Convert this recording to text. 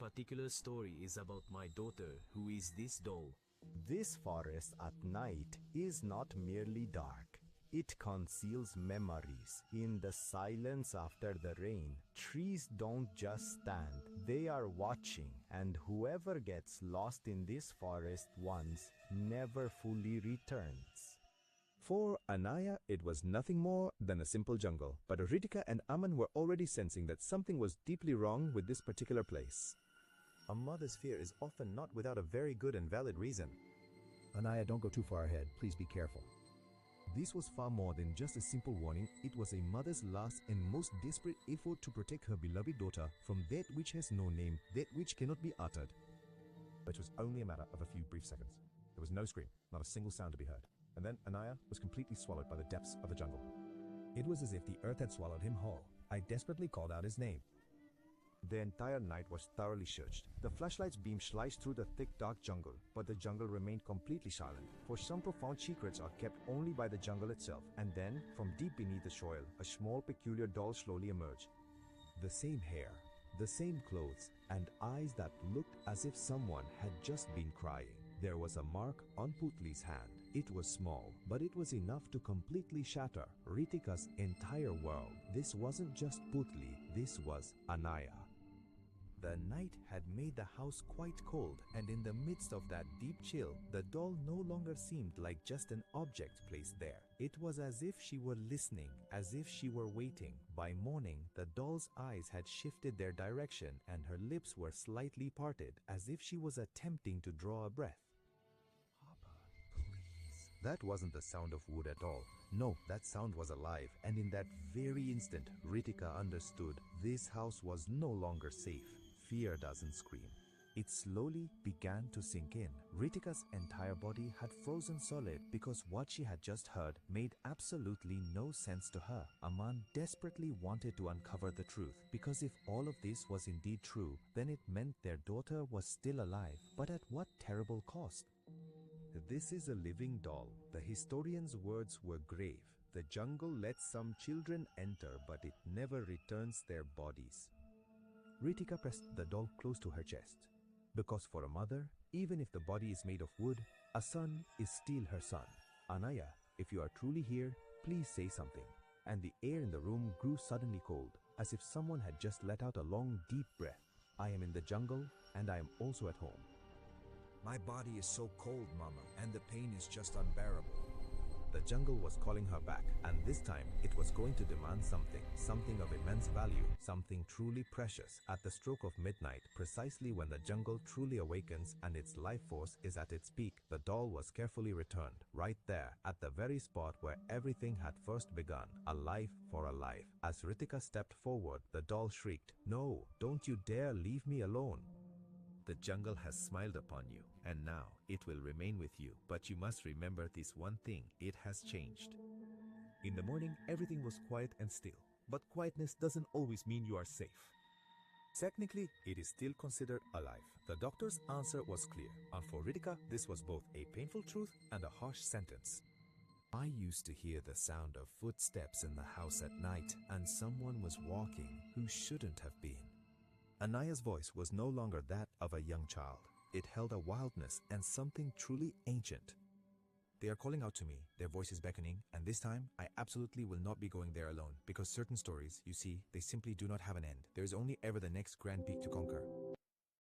particular story is about my daughter, who is this doll. This forest at night is not merely dark. It conceals memories. In the silence after the rain, trees don't just stand, they are watching, and whoever gets lost in this forest once never fully returns. For Anaya, it was nothing more than a simple jungle, but Ritika and Aman were already sensing that something was deeply wrong with this particular place. A mother's fear is often not without a very good and valid reason. Anaya, don't go too far ahead. Please be careful. This was far more than just a simple warning. It was a mother's last and most desperate effort to protect her beloved daughter from that which has no name, that which cannot be uttered. But it was only a matter of a few brief seconds. There was no scream, not a single sound to be heard. And then Anaya was completely swallowed by the depths of the jungle. It was as if the earth had swallowed him whole. I desperately called out his name. The entire night was thoroughly searched. The flashlight's beam sliced through the thick dark jungle, but the jungle remained completely silent, for some profound secrets are kept only by the jungle itself. And then, from deep beneath the soil, a small peculiar doll slowly emerged. The same hair, the same clothes, and eyes that looked as if someone had just been crying. There was a mark on Putli's hand. It was small, but it was enough to completely shatter Ritika's entire world. This wasn't just Putli, this was Anaya. The night had made the house quite cold, and in the midst of that deep chill, the doll no longer seemed like just an object placed there. It was as if she were listening, as if she were waiting. By morning, the doll's eyes had shifted their direction and her lips were slightly parted, as if she was attempting to draw a breath. Papa, please. That wasn't the sound of wood at all. No, that sound was alive, and in that very instant, Ritika understood this house was no longer safe. Fear doesn't scream. It slowly began to sink in. Ritika's entire body had frozen solid because what she had just heard made absolutely no sense to her. Aman desperately wanted to uncover the truth, because if all of this was indeed true, then it meant their daughter was still alive, but at what terrible cost? This is a living doll. The historian's words were grave. The jungle lets some children enter, but it never returns their bodies. Ritika pressed the doll close to her chest. Because for a mother, even if the body is made of wood, a son is still her son. Anaya, if you are truly here, please say something. And the air in the room grew suddenly cold, as if someone had just let out a long, deep breath. I am in the jungle, and I am also at home. My body is so cold, Mama, and the pain is just unbearable. The jungle was calling her back, and this time it was going to demand something of immense value, something truly precious. At the stroke of midnight, precisely when the jungle truly awakens and its life force is at its peak, the doll was carefully returned, right there, at the very spot where everything had first begun, a life for a life. As Ritika stepped forward, the doll shrieked, "No, don't you dare leave me alone. The jungle has smiled upon you, and now it will remain with you. But you must remember this one thing, it has changed." In the morning, everything was quiet and still. But quietness doesn't always mean you are safe. Technically, it is still considered alive. The doctor's answer was clear, and for Ritika, this was both a painful truth and a harsh sentence. I used to hear the sound of footsteps in the house at night, and someone was walking who shouldn't have been. Anaya's voice was no longer that of a young child. It held a wildness and something truly ancient. They are calling out to me, their voice is beckoning, and this time I absolutely will not be going there alone, because certain stories, you see, they simply do not have an end. There is only ever the next grand peak to conquer.